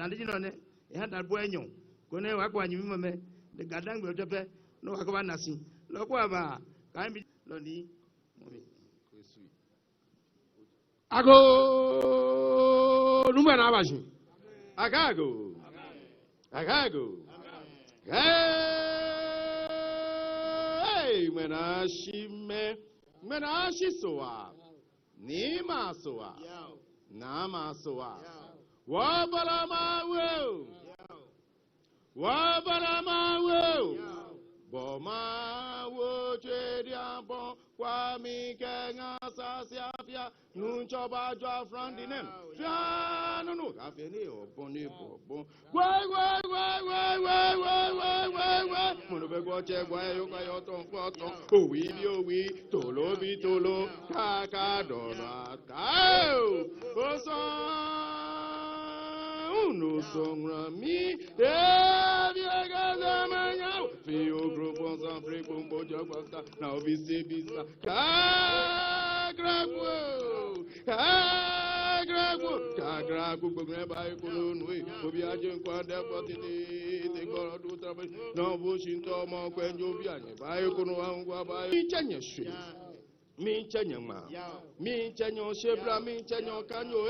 dandino ne had that boy nyo kone wakwa nyimi me the gadang be tepe no wakwa nasi lokwa ba kan bi loni ago numba na abashi agago hey menashi soa nima soa nama soa wabala mawo Boma wo chedia bon kwa mi kenga sasiafia nunchoba jwa frondinem fia no afeni oboni bobo gwe mono be go che gwa yo ka yo ton poto owi tolo kaka dona tao oso uno songra mi evia zamanya fio grupo san frequent bojo pasta now visi visa kagrago greba ikunu we obi aje nkwa de potini te goro du trabe no bushinto mo kwenjo bi anye ba ikunu angwa ba ichenye shu mi chenye ma mi chenye shebra mi chenye kanyo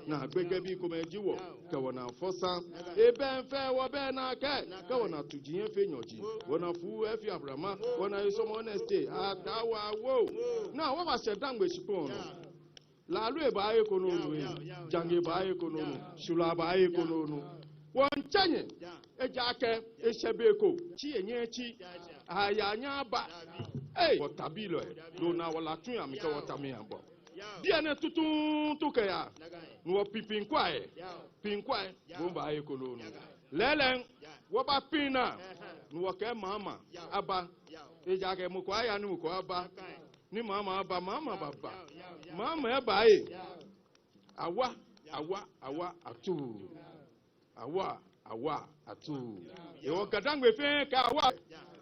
na gbege bi ko mejiwo ke wona fosa ebe nfe wo be na ke wona tujiye fe nyoji wona fu efi abrama wona isomo honeste atawa wo na wo ba shedan gbe sipon la lu e ba e ko no jange ba e ko no shula ba e ko no won chenye ejake eshebeko chi enye chi ayanya ba watabilo do na wala tun am ka watami ambo dia na tutun to kaya no pipin kwae bomba e ko no lelen wo ba pina no ke mama aba ejake mu kwa ya ni ko aba ni mama aba mama baba mama e ba awa atu awa atu e wo kadangwe fe ka awa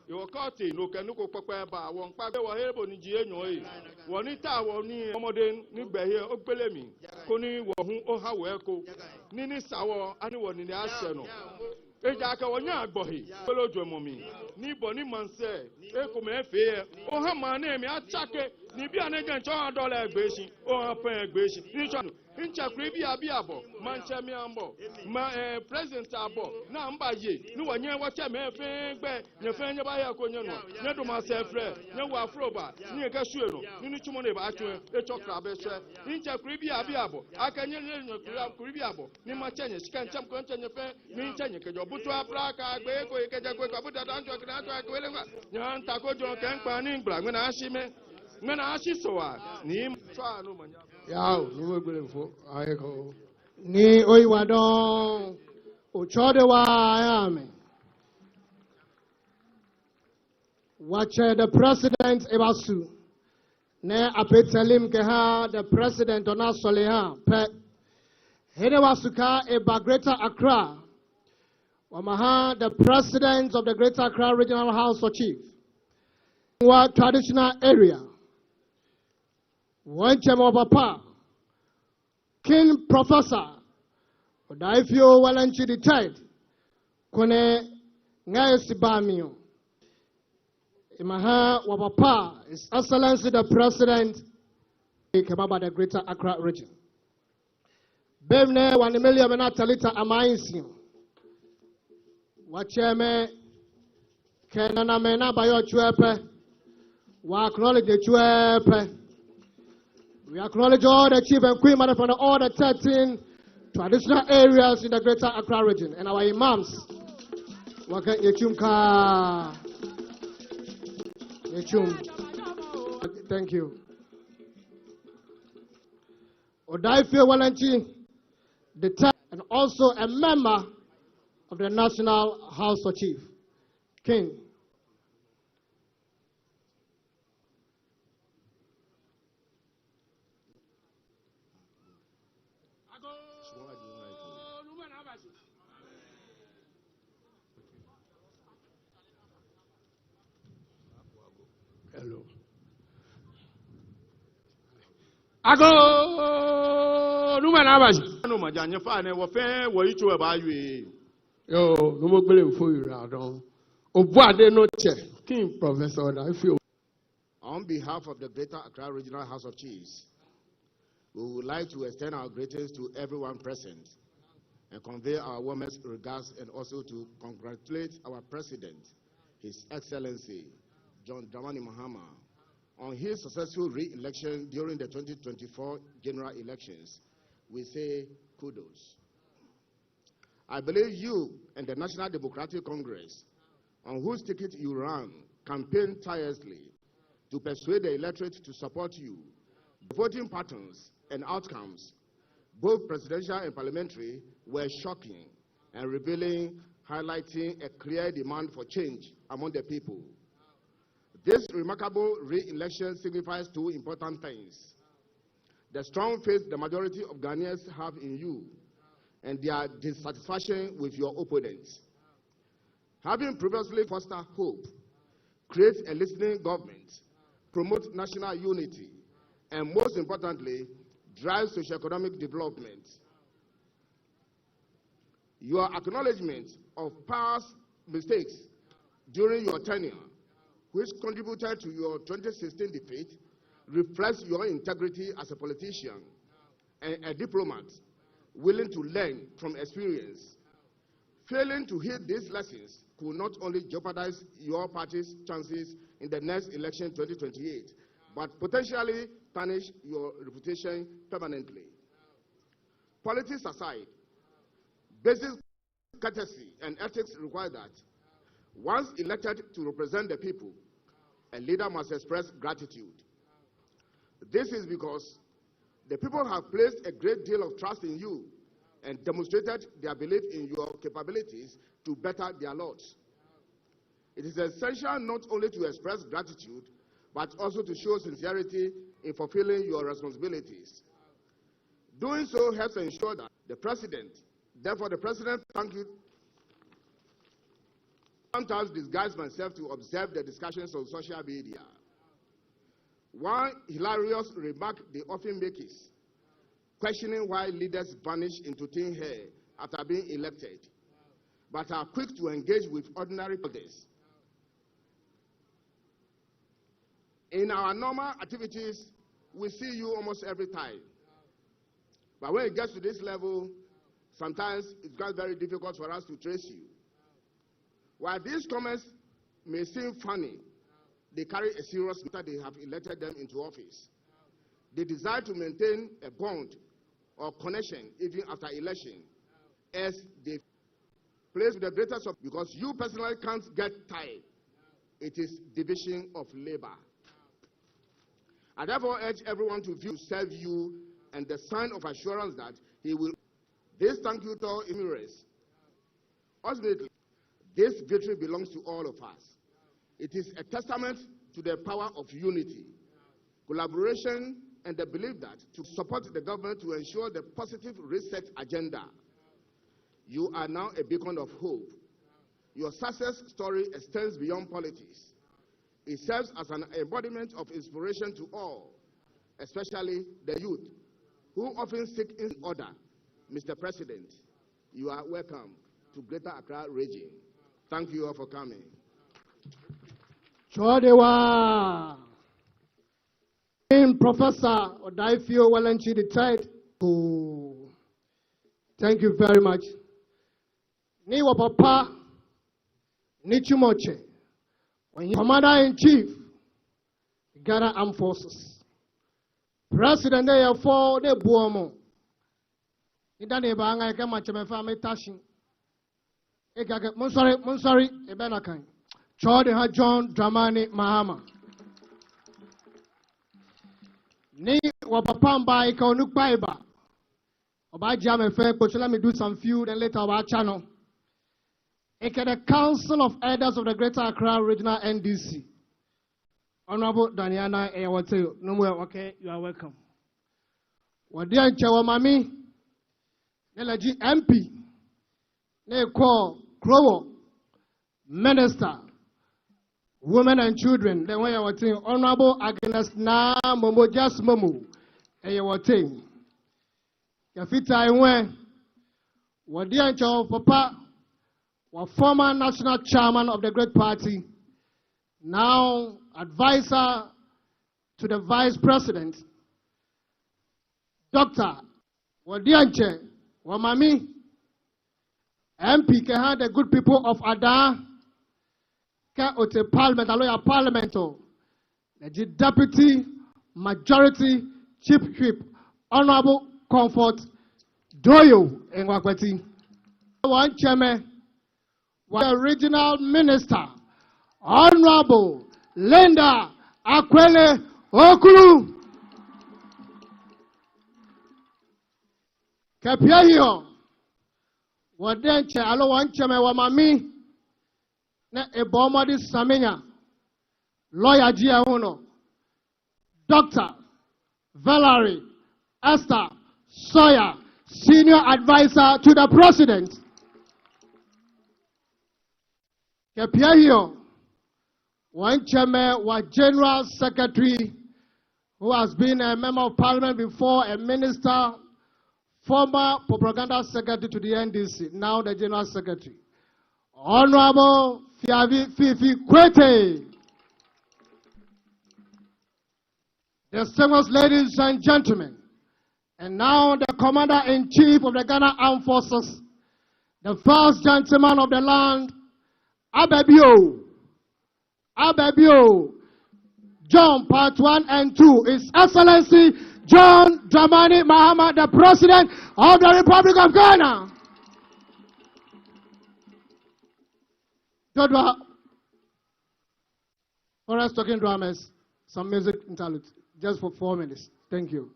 yo koti no kenuko pepe ba won pa wo hebo ni ji enyo yi woni ta wo ni omode ni gbehe ogbelemi ko ni wo hun o ha we ko ni sawo ani wo ni ase no eja ka wonya agbohi pelojo momi ni bo ni manse e ko me fe o ha ma na emi achake ni bi anaje ncho $1 egbeshi o ha pen egbeshi ni cho incha kribi abo manche mi ambo ma president abo na mba ye ni wonye wacha me fe gbe nye fe nye ba ya ko nye no nye do ma se fre nye wa afroba nye ka shu no ni chumo ne ba atu e chokra be se incha kribi abo aka nye nye kribi abo ni ma chenye sika ncham ko chenye fe ni chenye ke jo butu abra ka gbe ko ke je ko ka buta dan jo kna to ko le ngwa nya nta ko jo ke npa ni ngbra ngwe na ashi me ngwe na ashi so a ni so anu manya Yao, ni wegwele mfo, ayeko. Ni oiwadon, uchode wa ayame. Wache the president ebasu. Ne apetelim keha the president ona soleha pe. Hede wasuka eba Greater Accra. Wamaha the president of the Greater Accra Regional House of Chief. Wa traditional area. Wanchemo papa, King Professor, Odaifio Walanchi the Tide, Kone Ngaesibamio. Imaha Wapapa, His Excellency the President, Kebaba the Greater Accra region. Bemne 1 million Talita Amainsium. Wacheme Kenana Mena Bayo Chuepe, wa acknowledge the Chuepe. We acknowledge all the chief and queen mother from all the 13 traditional areas in the Greater Accra region and our imams. Waka Yechumka. Yechum. Thank you. Odaifio Walanchi, the 10th, and also a member of the National House of Chief. King. Ago numa na abaji. No majanya fa na wo fe wo ichu e ba yue. Yo, no mo gbele mfo yura don. Obuade no che. King Professor da feel. On behalf of the Greater Accra Regional House of Chiefs, we would like to extend our greetings to everyone present and convey our warmest regards and also to congratulate our President, His Excellency, John Dramani Mahama, on his successful re-election during the 2024 general elections. We say kudos. I believe you and the National Democratic Congress, on whose ticket you ran, campaigned tirelessly to persuade the electorate to support you. The voting patterns and outcomes, both presidential and parliamentary, were shocking and revealing, highlighting a clear demand for change among the people. This remarkable re-election signifies two important things: the strong faith the majority of Ghanaians have in you and their dissatisfaction with your opponents. Having previously fostered hope, create a listening government, promote national unity, and most importantly, drive socio-economic development. Your acknowledgement of past mistakes during your tenure, which contributed to your 2016 defeat, reflects your integrity as a politician and a diplomat willing to learn from experience. Failing to heed these lessons could not only jeopardize your party's chances in the next election 2028, but potentially tarnish your reputation permanently. Politics aside, basic courtesy and ethics require that, once elected to represent the people, a leader must express gratitude. This is because the people have placed a great deal of trust in you and demonstrated their belief in your capabilities to better their lots. It is essential not only to express gratitude, but also to show sincerity in fulfilling your responsibilities. Doing so helps ensure that the President, therefore the President, thank you, sometimes disguise myself to observe the discussions on social media. One hilarious remark they often make is questioning why leaders vanish into thin air after being elected, but are quick to engage with ordinary others. In our normal activities, we see you almost every time. But when it gets to this level, sometimes it becomes very difficult for us to trace you. While these comments may seem funny, they carry a serious matter. They have elected them into office. They desire to maintain a bond or connection even after election, as they place the greatest of, because you personally can't get tired. It is division of labor. I therefore urge everyone to view serve you and the sign of assurance that he will. This thank you to Emirates. Ultimately, this victory belongs to all of us. It is a testament to the power of unity, collaboration, and the belief that to support the government to ensure the positive reset agenda. You are now a beacon of hope. Your success story extends beyond politics. It serves as an embodiment of inspiration to all, especially the youth, who often seek in order. Mr. President, you are welcome to Greater Accra region. Thank you all for coming. Chodewa. Professor Odaifio Walenchi III. Thank you very much. Ni wa papa ni chumoche. Commander-in-Chief, Ghana Armed Forces. President de for de buomo. Idane ba nga ke mache fa me tashin. E gaga Monsari e benakan. Chode ha John Dramani Mahama. Ni wa papa mba e ka onukpa iba. Oba jam efe pocho, let me do some few then later oba channel. The Council of Elders of the Greater Accra Regional NDC. Honorable Daniana Eyawote, okay, you are welcome. Wadian Chawamami, Nelaji MP, Neko Krowo, Minister, Women and Children, then when you were saying Honorable Agnes Na Momo Just Momo, Eyawote. Yafita Iwe, Wadiancho Papa, was former national chairman of the Great Party, now advisor to the Vice President, Dr. Wadianche Wamami, MP Keha, the good people of Ada, Ke Ote Parliament, Aloya Parliamento, the Deputy Majority Chief Whip, Honorable Comfort Doyo Ngwakweti. One chairman, one regional minister, Honorable Linda Akwele Okulu. Kapia hiyo, wadenche alo wancheme wa mami, na ebomadi Saminya, lawyer Jia Uno, Dr. Valerie Esther Sawyer, senior advisor to the president. Kapia hiyo, wancheme wa general secretary, who has been a member of parliament before, a minister, former propaganda secretary to the NDC, now the general secretary, Honorable Fifi Kwete. Distinguished ladies and gentlemen, and now the Commander-in-Chief of the Ghana Armed Forces, the first gentleman of the land, Abebio, John Part 1 and 2, His Excellency John Dramani Mahama, the President of the Republic of Ghana. Dodwa, for us talking dramas, some music interlude, just for 4 minutes. Thank you.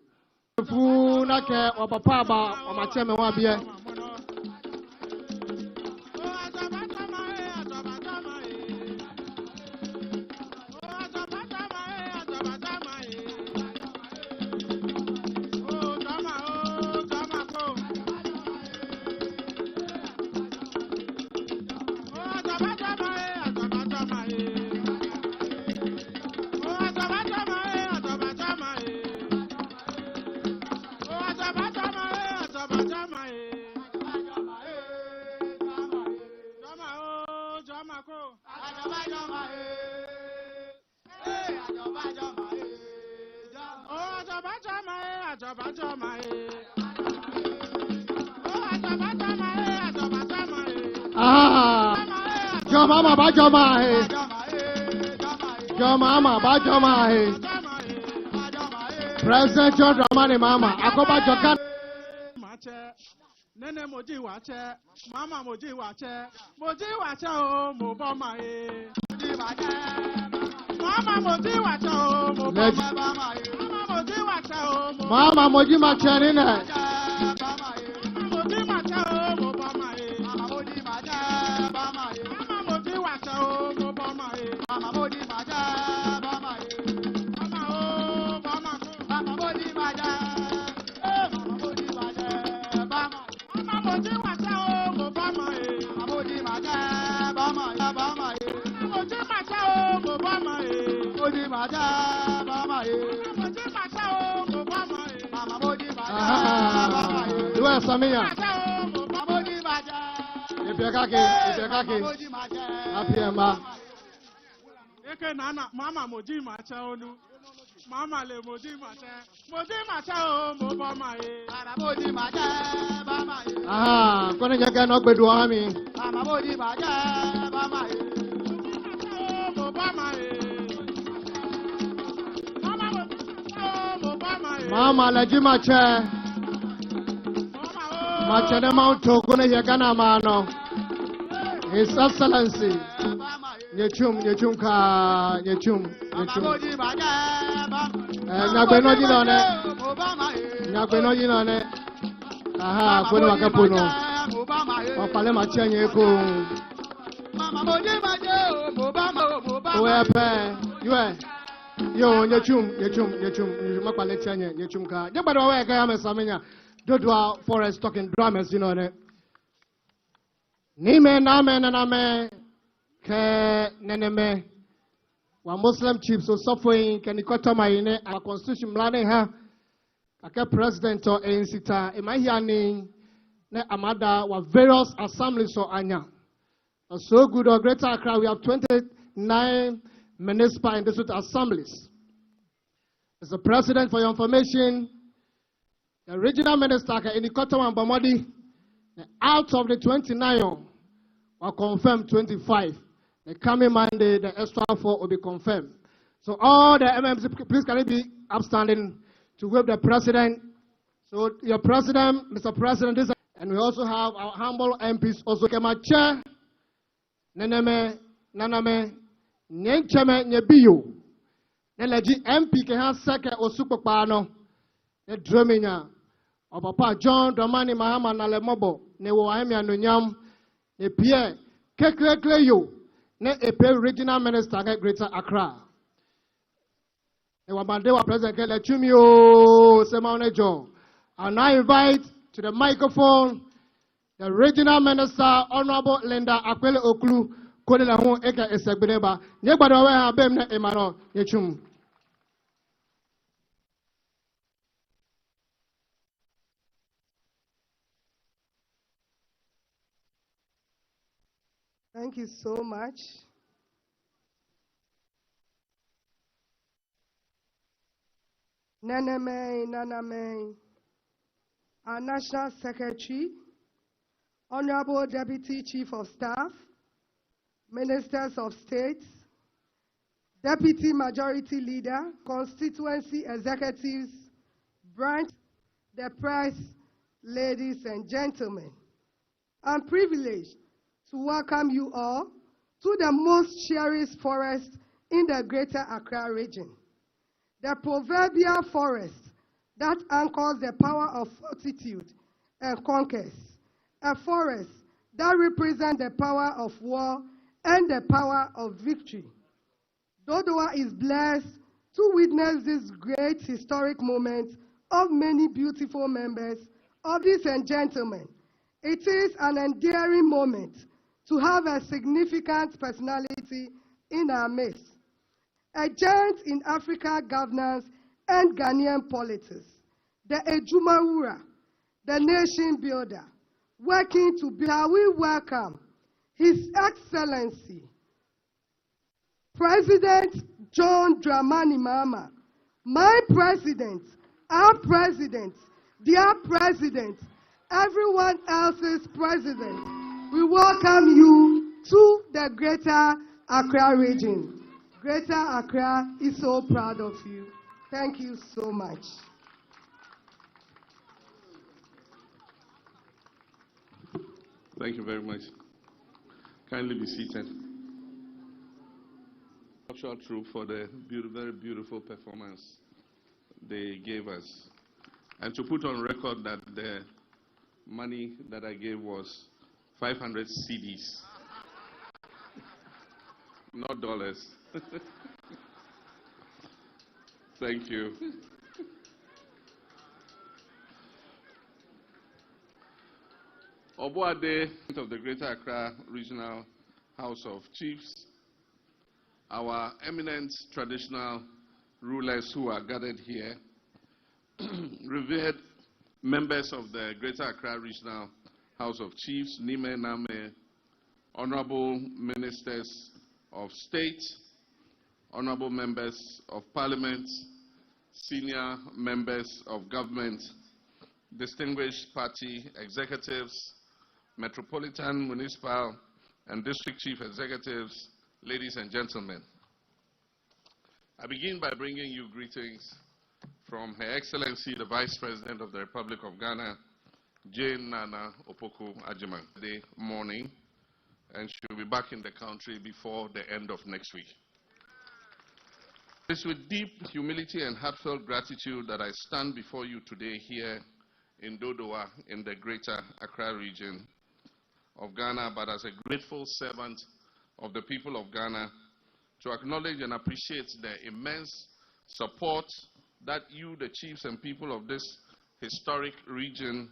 Jomama Bajoma, President John Dramani Mahama, Akoba Jokan. Nene moji wache, mama moji wache o mobama e. Mama moji wache o mobama e. Mama moji wache o mobama. Mama moji mache nene. Moji wache o mobama e. Mama moji wache bama e. Mama moji wache o mobama e. Mama moji wache bama e. Mama o bama ko. Mama moji wache. Dua Saminya. Ipiakake. Apiema. Eke nana mama moji macha onu. Mama le moji macha o mobama e. Mama moji macha bama e. Kone jaga no gbedu ami. Mama moji macha bama e. Mobama e. Mama mobama e. Mama leji macha. Macha de mauto kone jaga na mano. His Excellency. Nyechum. Nyagbe no jino ne. Aha, kwene wakapuno. Wapale machenye ko. Owepe, yo nyechum mapale chenye nyechum ka. Jebado we ka ya mesamenya. Dodwa forest talking dramas you know ne. Nime name ke neneme wa Muslim chiefs so suffering kanikota maine our constitution mlane ha aka president or ensita emahiani ne amada wa various assemblies or anya. So good or Greater Accra, we have 29 municipal and district assemblies. As the president, for your information, the regional minister in the Kotawa and Bamadi, out of the 29 will confirm 25. The coming Monday, the extra 4 will be confirmed. So all the MMC, please can it be upstanding to wave the president. So your president, Mr. President, this, and we also have our humble MPs also came at chair. Naname, Nyencheme, Nyebiyo. Neleji MP ke ha seke osupopano. Ne drominya. O papa John Dramani Mahama na lemobo. Ne wo ahemi anunyam. Ne Pierre Kekleyo. Ne epe regional minister ke Greater Accra. Ne wabande wa president ke lechumio Semaone John. I now invite to the microphone the regional minister, Honorable Linda Akwele Oklu, Kodela Hon Eka Esegbedeba, Nyebadawe Habem Emano, Yechum. Thank you so much. Naname, our National Secretary, Honorable Deputy Chief of Staff, Ministers of State, Deputy Majority Leader, Constituency Executives, Branch, the press, ladies and gentlemen. I'm privileged to welcome you all to the most cherished forest in the Greater Accra region, the proverbial forest that anchors the power of fortitude and conquest. A forest that represents the power of war and the power of victory. Dodowa is blessed to witness this great historic moment of many beautiful members of this and gentlemen. It is an endearing moment to have a significant personality in our midst. A giant in Africa governance and Ghanaian politics. The Ejumawura, the nation builder, working to build. How we welcome His Excellency, President John Dramani Mahama, my president, our president, their president, everyone else's president. We welcome you to the Greater Accra region. Greater Accra is so proud of you. Thank you so much. Thank you very much. Kindly be seated. Short troop for the very beautiful performance they gave us. And to put on record that the money that I gave was 500 CDs, not dollars. Thank you. Obuade of the Greater Accra Regional House of Chiefs, our eminent traditional rulers who are gathered here, revered members of the Greater Accra Regional House of Chiefs, Nime Name, honorable ministers of state, honorable members of parliament, senior members of government, distinguished party executives, metropolitan, municipal, and district chief executives, ladies and gentlemen. I begin by bringing you greetings from Her Excellency, the Vice President of the Republic of Ghana, Jane Nana Opoku Agyemang, today morning, and she will be back in the country before the end of next week. It is with deep humility and heartfelt gratitude that I stand before you today here in Dodowa in the Greater Accra region of Ghana, but as a grateful servant of the people of Ghana, to acknowledge and appreciate the immense support that you, the chiefs and people of this historic region,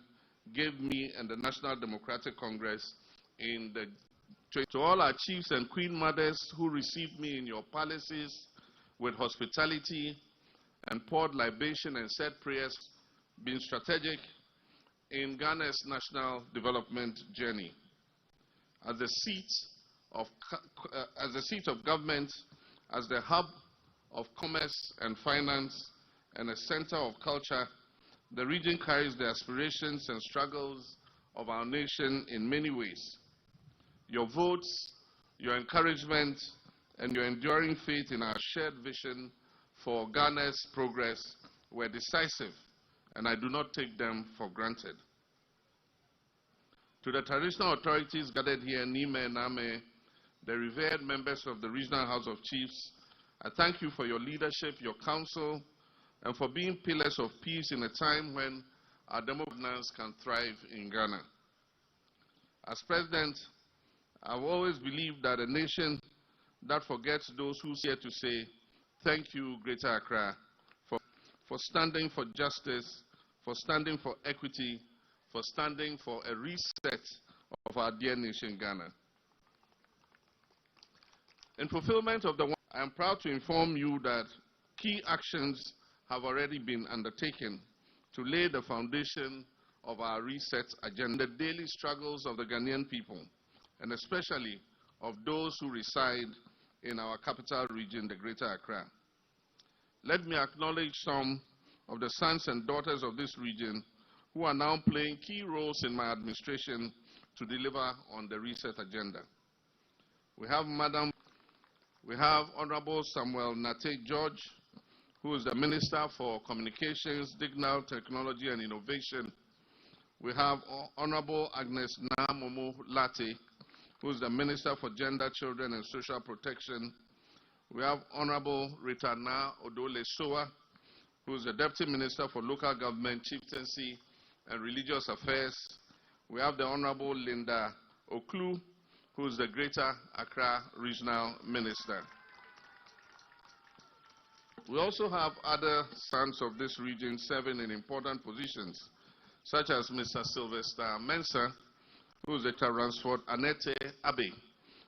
gave me and the National Democratic Congress in the to all our chiefs and queen mothers who received me in your palaces with hospitality and poured libation and said prayers been strategic in Ghana's national development journey. As the seat of government, as the hub of commerce and finance, and a center of culture, the region carries the aspirations and struggles of our nation in many ways. Your votes, your encouragement, and your enduring faith in our shared vision for Ghana's progress were decisive, and I do not take them for granted. To the traditional authorities gathered here, Nime and Ame, the revered members of the Regional House of Chiefs, I thank you for your leadership, your counsel, and for being pillars of peace in a time when our democracy can thrive in Ghana. As president, I've always believed that a nation that forgets those who's here to say, thank you, Greater Accra, for standing for justice, for standing for equity, for standing for a reset of our dear nation, Ghana. In fulfillment of the one, I am proud to inform you that key actions have already been undertaken to lay the foundation of our reset agenda, the daily struggles of the Ghanaian people, and especially of those who reside in our capital region, the Greater Accra. Let me acknowledge some of the sons and daughters of this region who are now playing key roles in my administration to deliver on the reset agenda. We have Honorable Samuel Nate George, who is the Minister for Communications, Digital Technology and Innovation. We have Honorable Agnes Namomo Late, who is the Minister for Gender, Children and Social Protection. We have Honorable Rita Na Odole Soa, who is the Deputy Minister for Local Government, Chieftaincy and Religious Affairs. We have the Honorable Linda Oklu, who is the Greater Accra Regional Minister. We also have other sons of this region serving in important positions, such as Mr. Sylvester Mensah, who is the Transford Anete Abe,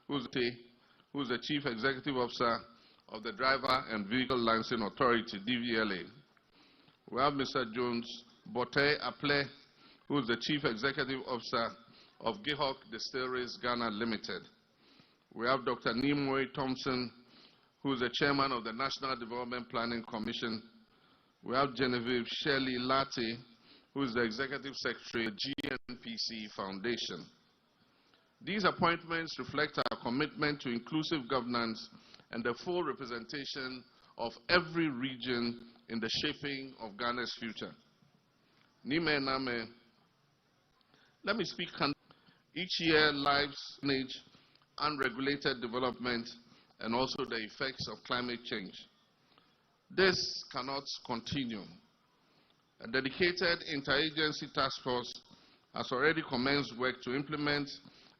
who is the Chief Executive Officer of the Driver and Vehicle Licensing Authority, DVLA. We have Mr. Jones Bote Aple, who is the Chief Executive Officer of Gihok Distilleries Ghana Limited. We have Dr. Nimoy Thompson, who is the Chairman of the National Development Planning Commission. We have Genevieve Shirley Latte, who is the Executive Secretary of the GNPC Foundation. These appointments reflect our commitment to inclusive governance and the full representation of every region in the shaping of Ghana's future. Nime Name, let me speak. Each year, lives manage unregulated development and also the effects of climate change. This cannot continue. A dedicated interagency task force has already commenced work to implement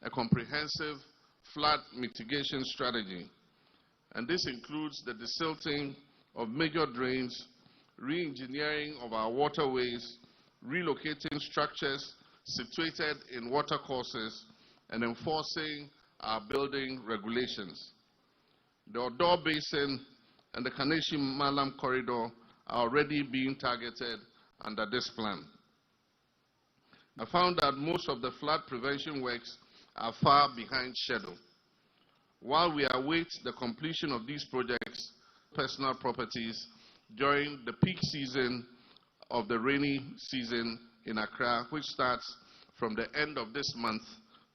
a comprehensive flood mitigation strategy. And this includes the desilting of major drains, re-engineering of our waterways, relocating structures situated in watercourses, and enforcing our building regulations. The Odo Basin and the Kaneshie-Malam corridor are already being targeted under this plan. I found that most of the flood prevention works are far behind schedule. While we await the completion of these projects, personal properties during the peak season of the rainy season in Accra, which starts from the end of this month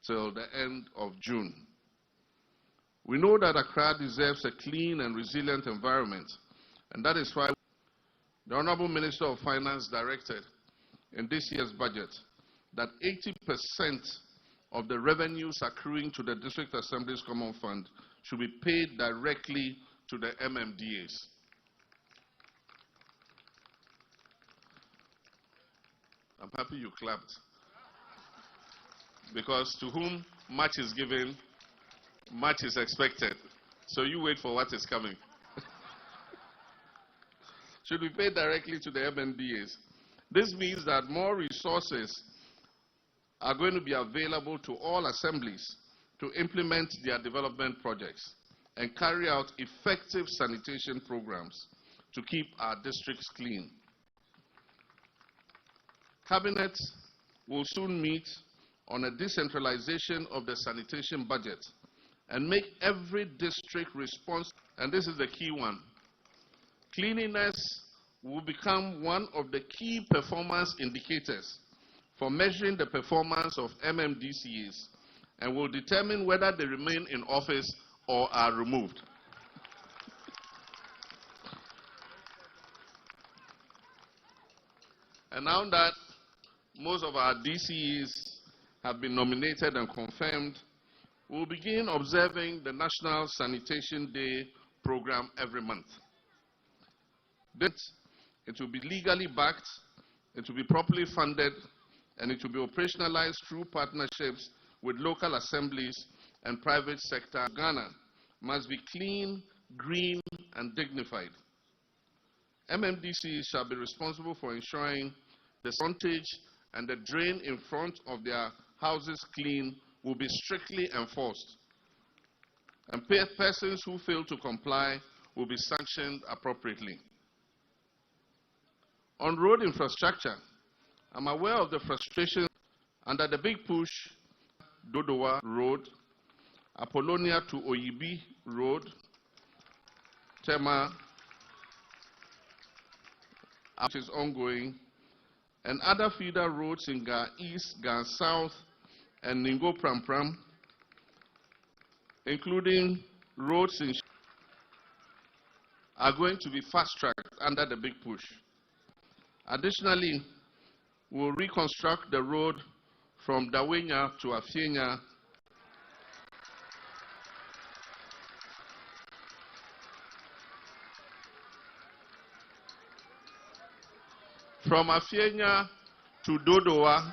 till the end of June. We know that Accra deserves a clean and resilient environment, and that is why the Honorable Minister of Finance directed in this year's budget that 80% of the revenues accruing to the District Assembly's Common Fund should be paid directly to the MMDAs. I'm happy you clapped. Because to whom much is given, much is expected. So you wait for what is coming. Should be paid directly to the MMDAs. This means that more resources are going to be available to all assemblies to implement their development projects and carry out effective sanitation programs to keep our districts clean. Cabinet will soon meet on a decentralization of the sanitation budget and make every district responsible. And this is the key one. Cleanliness will become one of the key performance indicators for measuring the performance of MMDCs and will determine whether they remain in office or are removed. And now that most of our DCEs have been nominated and confirmed, we'll begin observing the National Sanitation Day program every month. It will be legally backed, it will be properly funded, and it will be operationalized through partnerships with local assemblies and private sector. Ghana must be clean, green, and dignified. MMDCs shall be responsible for ensuring the frontage and the drain in front of their houses clean will be strictly enforced. And persons who fail to comply will be sanctioned appropriately. On road infrastructure, I'm aware of the frustration under the big push, Dodowa Road, Apollonia to Oyibi Road, Tema, which is ongoing, and other feeder roads in Ga East, Ga South, and Ningo Pram Pram, including roads in are going to be fast-tracked under the big push. Additionally, we'll reconstruct the road from Dawenya to Afienya from Afienya to Dodowa,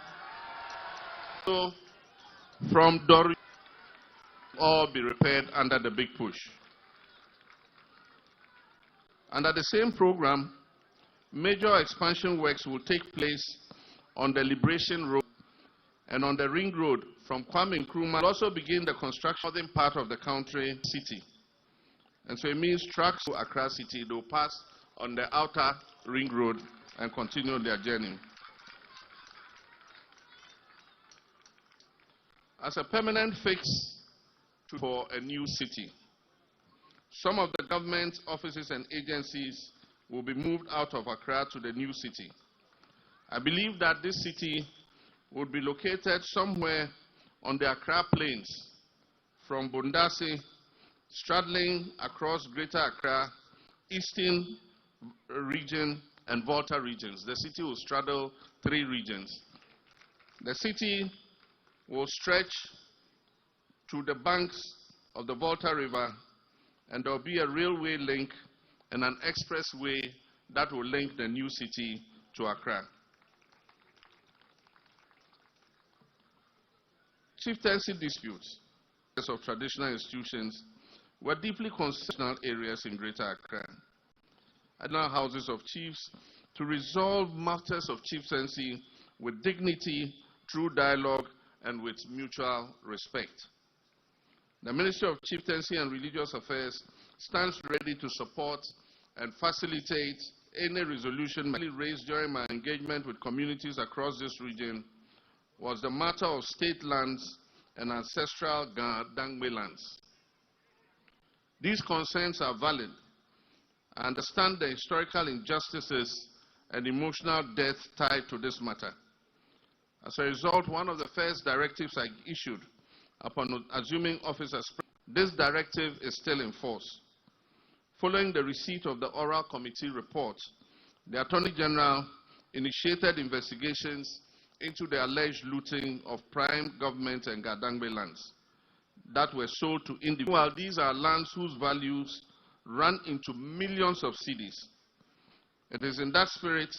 so from Dori, all be repaired under the big push. Under the same program, major expansion works will take place on the Liberation Road and on the Ring Road from Kwame Nkrumah. Will also begin the construction of the northern part of the country city. And so it means trucks to Accra city, they'll pass on the outer Ring Road and continue their journey. As a permanent fix for a new city, some of the government offices and agencies will be moved out of Accra to the new city. I believe that this city would be located somewhere on the Accra Plains, from Bondasi, straddling across Greater Accra, Eastern region, and Volta regions. The city will straddle 3 regions. The city will stretch to the banks of the Volta River, and there will be a railway link and an expressway that will link the new city to Accra. Chieftaincy disputes of traditional institutions were deeply constitutional areas in Greater Accra. Additional houses of chiefs to resolve matters of chieftaincy with dignity, through dialogue, and with mutual respect. The Ministry of Chieftaincy and Religious Affairs stands ready to support and facilitate any resolution raised during my engagement with communities across this region was the matter of state lands and ancestral Dangme lands. These concerns are valid. I understand the historical injustices and emotional death tied to this matter. As a result, one of the first directives I issued upon assuming office as president, this directive is still in force. Following the receipt of the oral committee report, the Attorney General initiated investigations into the alleged looting of prime government and Gadangbe lands that were sold to individuals. While these are lands whose values run into millions of cedis, it is in that spirit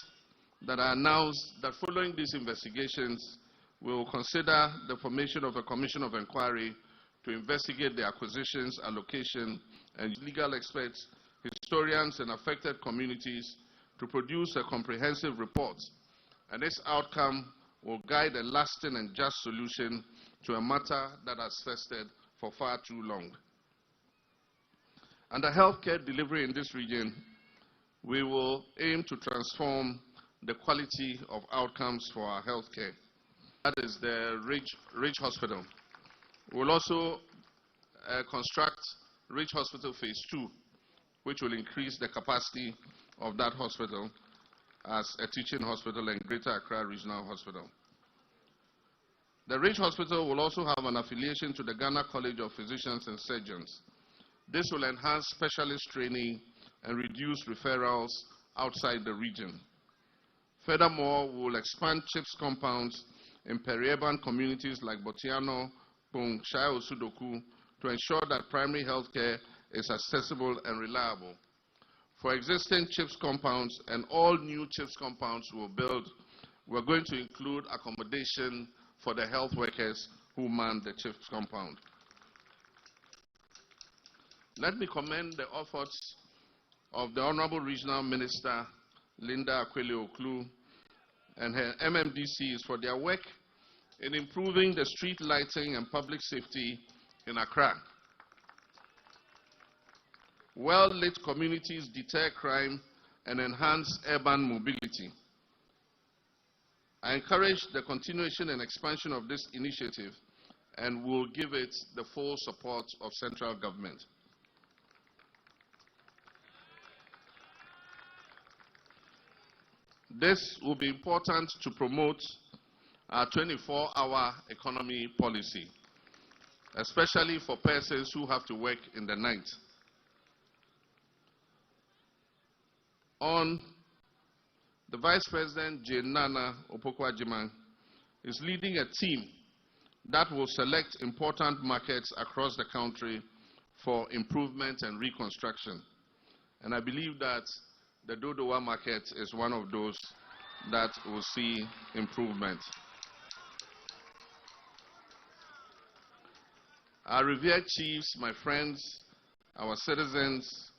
that I announced that following these investigations, we will consider the formation of a commission of inquiry to investigate the acquisitions, allocation, and legal experts, historians, and affected communities to produce a comprehensive report. And this outcome will guide a lasting and just solution to a matter that has festered for far too long. Under healthcare delivery in this region, we will aim to transform the quality of outcomes for our healthcare. That is the Ridge Hospital. We'll also construct Ridge Hospital Phase 2, which will increase the capacity of that hospital as a teaching hospital and Greater Accra Regional Hospital. The Ridge Hospital will also have an affiliation to the Ghana College of Physicians and Surgeons. This will enhance specialist training and reduce referrals outside the region. Furthermore, we will expand CHIPS compounds in peri-urban communities like Botiano, Pong, Shai Osudoku to ensure that primary health care is accessible and reliable. For existing CHIPS compounds and all new CHIPS compounds we will build, we're going to include accommodation for the health workers who man the CHIPS compound. Let me commend the efforts of the Honorable Regional Minister, Linda Akwele-Oklu, and her MMDCs for their work in improving the street lighting and public safety in Accra. Well-lit communities deter crime and enhance urban mobility. I encourage the continuation and expansion of this initiative and will give it the full support of central government. This will be important to promote our 24-hour economy policy, especially for persons who have to work in the night. The Vice President, Jane Nana Opoku-Agyeman, is leading a team that will select important markets across the country for improvement and reconstruction. And I believe that the Dodowa market is one of those that will see improvement. Our revered chiefs, my friends, our citizens,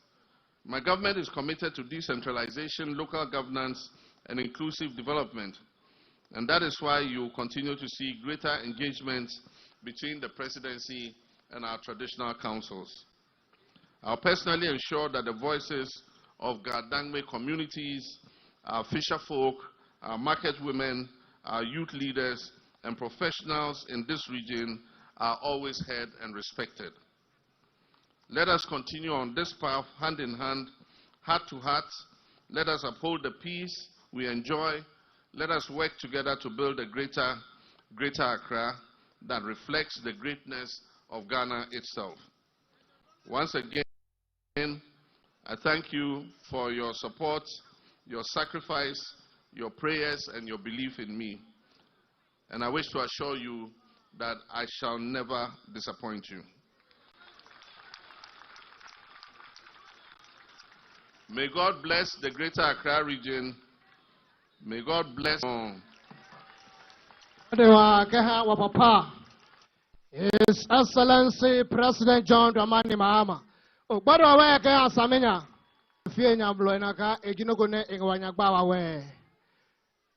my government is committed to decentralization, local governance, and inclusive development. And that is why you continue to see greater engagement between the presidency and our traditional councils. I'll personally ensure that the voices of Gardangme communities, our fisher folk, our market women, our youth leaders, and professionals in this region are always heard and respected. Let us continue on this path hand in hand, heart to heart. Let us uphold the peace we enjoy. Let us work together to build a greater Accra that reflects the greatness of Ghana itself. Once again, I thank you for your support, your sacrifice, your prayers, and your belief in me. And I wish to assure you that I shall never disappoint you. May God bless the Greater Accra region. May God bless all. His Excellency President John Dramani Mahama. But away can Samina. Fiena Bloinaka, Eginogone, Ingwanyagba away.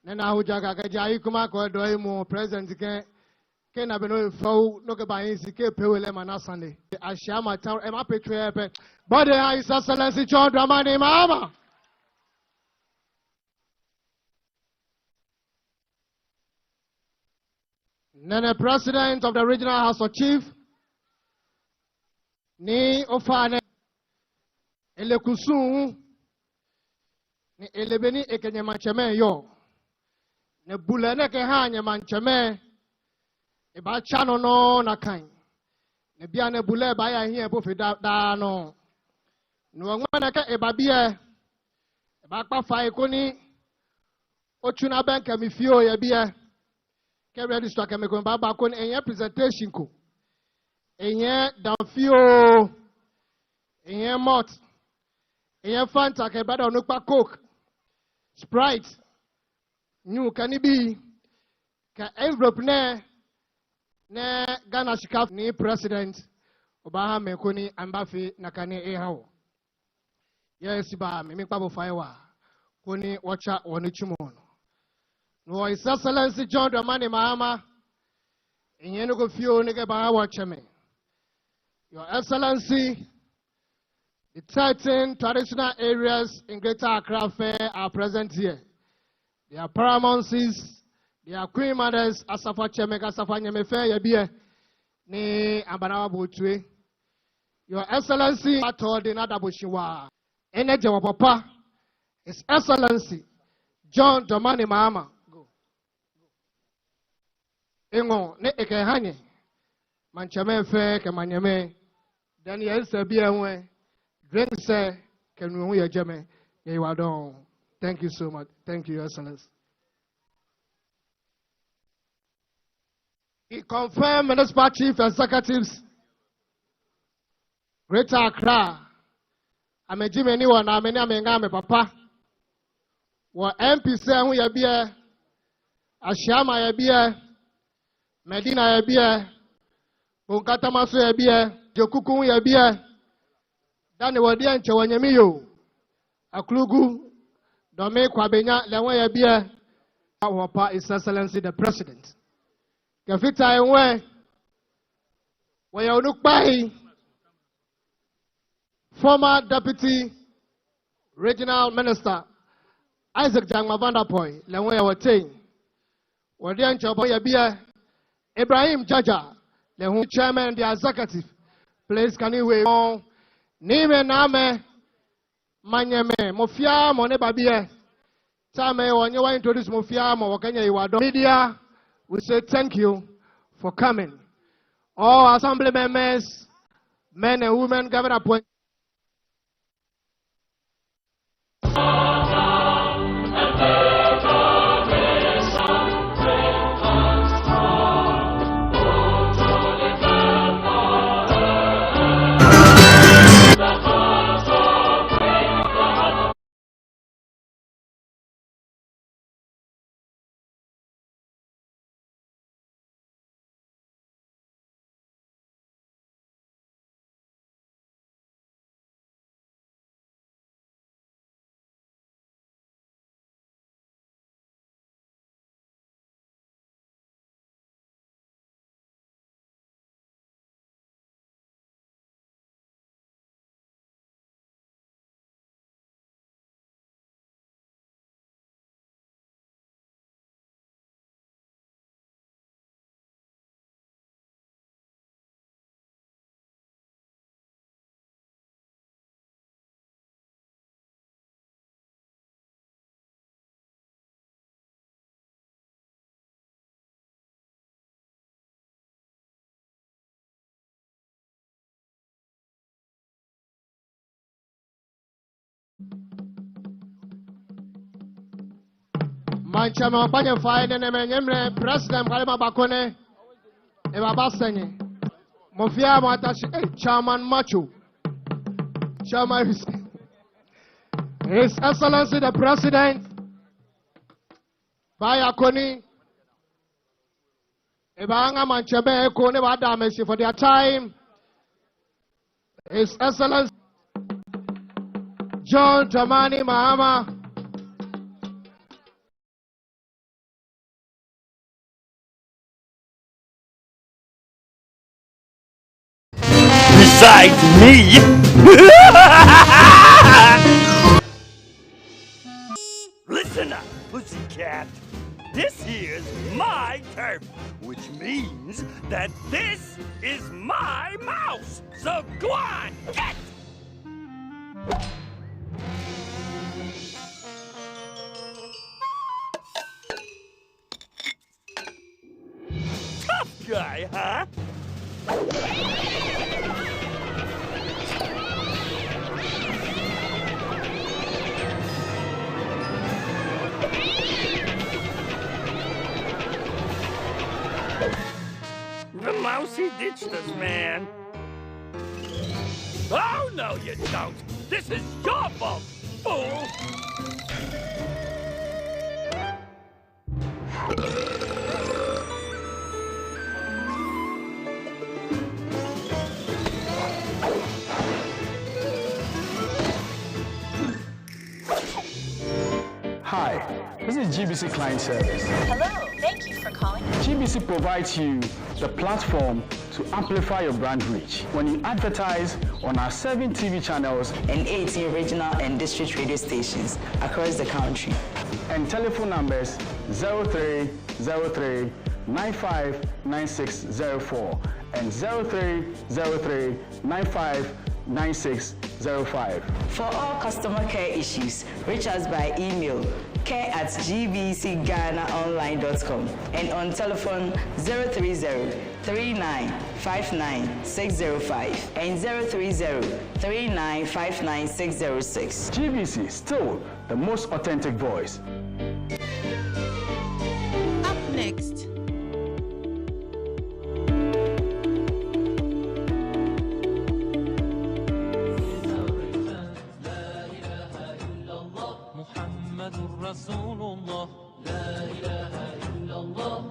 Nena Hujaga Jaikuma, Doimo, President Kena Beno, Fo, Nokabai, Sike, Pewele Manasande. Ashama Town, Emma Petria, but His Excellency John Dramani Mahama. Nene President of the Regional House of Chief, ni Ofane, Elekusu, ni Elebeni Ekenyamancheme yo, ne Bulene Kehanya Mancheme, Eba Chano no Nakan, ne Biane Bule Baya here Buffy da no, Nuanaka Ebabie, Ebakpa Faikoni, Ochuna Banka Mifio Yabia. Ready to come back on a presentation. A Danfio, a Mott, a Fanta, a better Nupa Coke, Sprite, New Canibi, envelope ne Ghana Shikaf ni President Obaha Mekoni and Bafi Nakane Ehao. Yes, ba, Mimi Pabo Faiwa, Koni Wacha Wanichimono. No, His Excellency John Dramani Mahama, in Yenugo Fio Nigga Bahawa Cheme. Your Excellency, the 13 traditional areas in Greater Accra Fair are present here. their paramountcies, their queen mothers, Asafa Chemeka, Asafa Nyemefe, Yabie, Ne Ambanawa Butwe. Your Excellency, Atodina Dabushiwa, Energy of Papa, His Excellency, John Domani Mahama. Go. Ingo, Ne Ekehanye, Manchamefe, Kamanyame, Daniel Sabiawe, drink say, can we Jame, Yewadon. Thank you so much. Thank you, Your Excellency. He confirmed municipal chief executives, Greater Accra. I'm a Jimmy Niwa, I'm a papa. What MP say, who you be? Ashama you be? Medina you be? Bunkatamasu you be? Jokuku you be? Dani wadi anche wanyemiyo. Aklugu. Dome Kwabenya lewe ya bia Wapa His Excellency the President. Kafita enwe waya unukbahi former Deputy Regional Minister Isaac Jangma Vanderpoy lewe ya watain. Wadian chobo ya bia Ibrahim Jaja lewe Chairman the Executive. Please can you wait on Nime Name Manyeme, Mofia, Mone Babie. Time when you introduce Mofia, Mokanya Iwado. Media, we say thank you for coming. All assembly members, men and women, gathered appoint. Manchama Banya Fine and Emre, President Kalima Bakone, Eva Bassani, Mofia Matashi, Chairman Machu, Chairman His Excellency the President, Bayakoni, Ebanga Manchabe, Kone Vadamesi for their time, His Excellency John Dramani Mahama. Besides me. Listen up, pussycat. This here's my turf, which means that this is my mouse. So go on, get! Tough guy, huh? The mousey ditched us, man. Oh, no, you don't. This is your fault, fool. Hi, this is GBC Client Service. Hello, thank you for calling. GBC provides you the platform to amplify your brand reach when you advertise on our 7 TV channels and 18 regional and district radio stations across the country. and telephone numbers 0303 959604 and 0303 959605. For all customer care issues, reach us by email care@gbcghanaonline.com and on telephone 030-3959-605 and 030-3959-606. GBC, still the most authentic voice. Up next.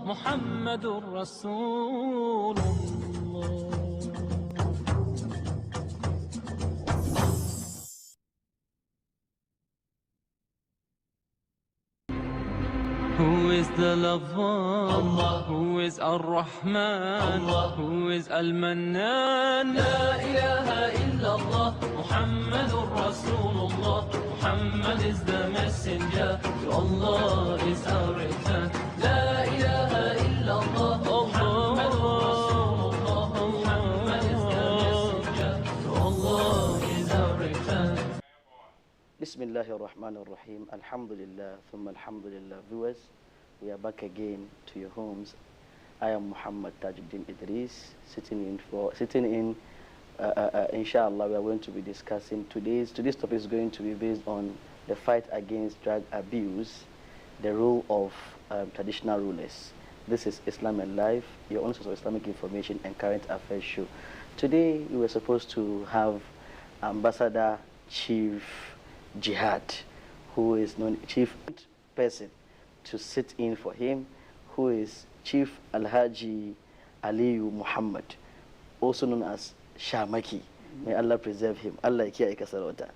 محمد رسول الله. Who is the lover? Allah. Who is Ar-Rahman? Allah. Who is Al-Mannan? La ilaha illallah. Muhammadur Rasulullah. Muhammad is the messenger. To Allah is our return. La ilaha illallah. Muhammadur Rasulullah. Muhammad is the messenger. To Allah is our return. Bismillahir Rahmanir Rahim. Alhamdulillah, thumma alhamdulillah. Viewers, we are back again to your homes. I am Muhammad Tajuddin Idris, inshallah, we are going to be discussing today's topic is going to be based on the fight against drug abuse, the role of traditional rulers. This is Islam and Life, your own source of Islamic information and current affairs show. Today, we were supposed to have Ambassador Chief Jihad, who is known chief person to sit in for him, who is Chief Alhaji Aliyu Muhammad, also known as Shamaki. May Allah preserve him. Allah kiyaye kasarauta.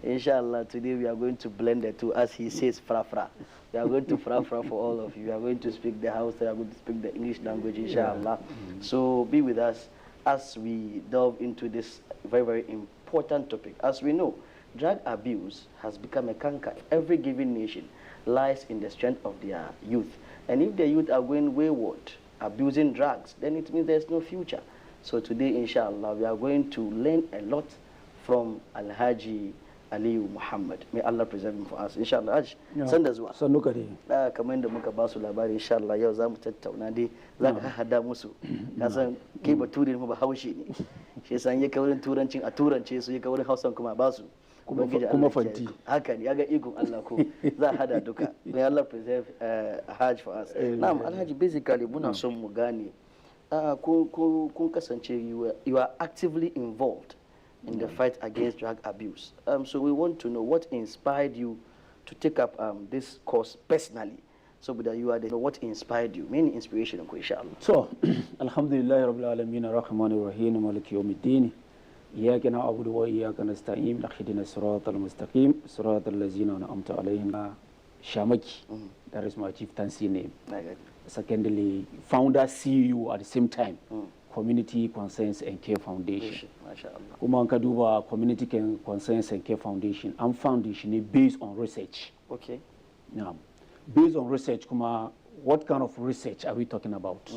Inshallah, today we are going to blend the two, as he says, fra. We are going to fra for all of you. We are going to speak the Hausa, we are going to speak the English language, inshallah. So be with us as we delve into this very, very important topic. As we know, drug abuse has become a canker. Every given nation lies in the strength of their youth. And if the youth are going wayward, abusing drugs, then it means there's no future. So today, inshallah, we are going to learn a lot from Alhaji Aliyu Muhammad. May Allah preserve him for us. Inshallah, Hajj, send us one. Kamar da muka ba su labari, inshallah, yau za mu tattauna dai, za ka hada musu. Ka san kai bature mu ba Haushi ne. Shi yasa ya kaurin turancin a turance su, ya kaurin Hausan kuma ba su. Kuma fanti. Haka ne, ya ga ikon Allah ko za a hada duka. May Allah preserve Hajj for us. Na'am, Alhaji, basically muna son mu gane kun kasance you are actively involved in the fight against drug abuse. So we want to know what inspired you to take up this course personally. So that you are what inspired you? Main inspiration, inshallah. So, Alhamdulillah Rabbil Alameen Ar-Rahmanir Rahim Maliki Yawmiddin. إياك نعبد وإياك نستعين اهدنا الصراط المستقيم صراط الذين أنعمت عليهم. Shamaki, that is my chieftaincy name. Secondly, founder CEO at the same time, Community Concerns and Care Foundation. Kuma an ka duba Community Concerns and Care Foundation, I'm foundation based on research. Okay. Now, based on research, kuma, what kind of research are we talking about?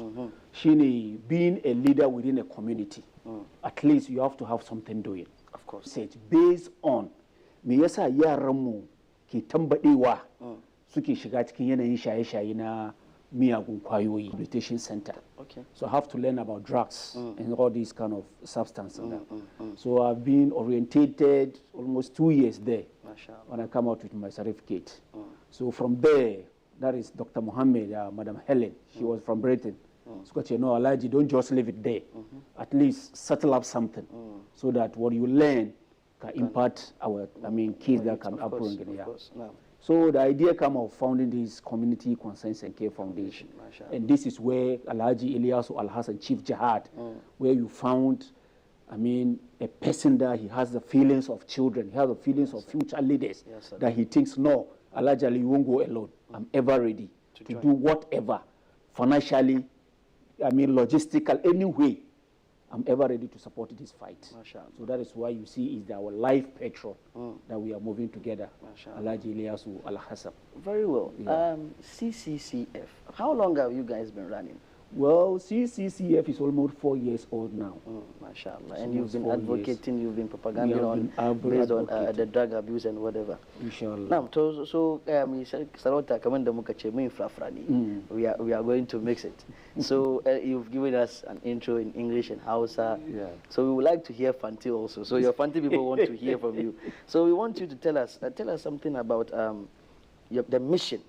Shini, being a leader within a community, at least you have to have something doing. Of course. Research based on me yasa yaran mu ke tambadewa suke shiga cikin yanayin shaye-shaye na miyagun kwayoyi, rehabilitation center. Okay. So I have to learn about drugs and all these kind of substances. So I've been orientated almost 2 years there when I come out with my certificate. So from there, that is Dr. Mohammed, Madam Helen, she was from Britain. So you know, Alaji, don't just leave it there. At least settle up something so that what you learn can impact our, kids that come up. So the idea came of founding this Community Concerns and Care Foundation. And this is where Alhaji Ilyasu Al-Hassan, Chief Jihad, where you found, a person that he has the feelings of children, he has the feelings of future leaders, that he thinks, no, Alhaji Ali, you won't go alone. I'm ever ready to do whatever, financially, logistical, any way I'm ever ready to support this fight. Mashallah. So that is why you see is our life petrol that we are moving together. Alhaji Ilyasu Al-Hassab. Very well. Yeah. CCCF, how long have you guys been running? Well, CCCF is almost 4 years old now. Mashallah. And you've been advocating, you've been propaganding based on the drug abuse and whatever. Inshallah. Now, so we are going to mix it. So you've given us an intro in English and Hausa. Yeah. So we would like to hear Fanti also. So your Fanti people want to hear from you. So we want you to tell us something about the mission.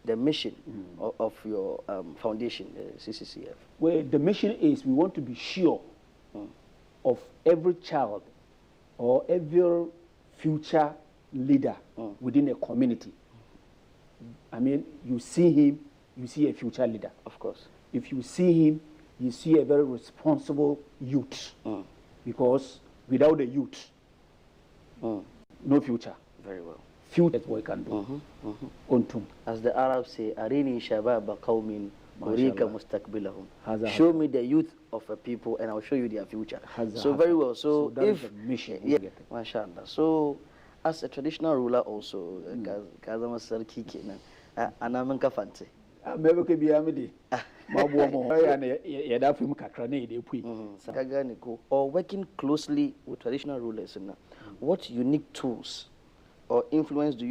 The mission of your foundation, CCCF. Well, the mission is we want to be sure of every child or every future leader within a community. I mean, you see him, you see a future leader. Of course. If you see him, you see a very responsible youth. Because without the youth, no future. Very well. Future that we can do. As the Arabs say, Arini shababa qawmin urika mustaqbilahum. Show me the youth of a people and I'll show you their future. So very well. So that is the mission. Yeah, mashallah. So as a traditional ruler also, Kazama Sarki kenan, anaman ka Fanti. Mebe be amidi. Mabuo mo ya na ya da fim kakra na ide pui. Or working closely with traditional rulers, what unique tools or influence do you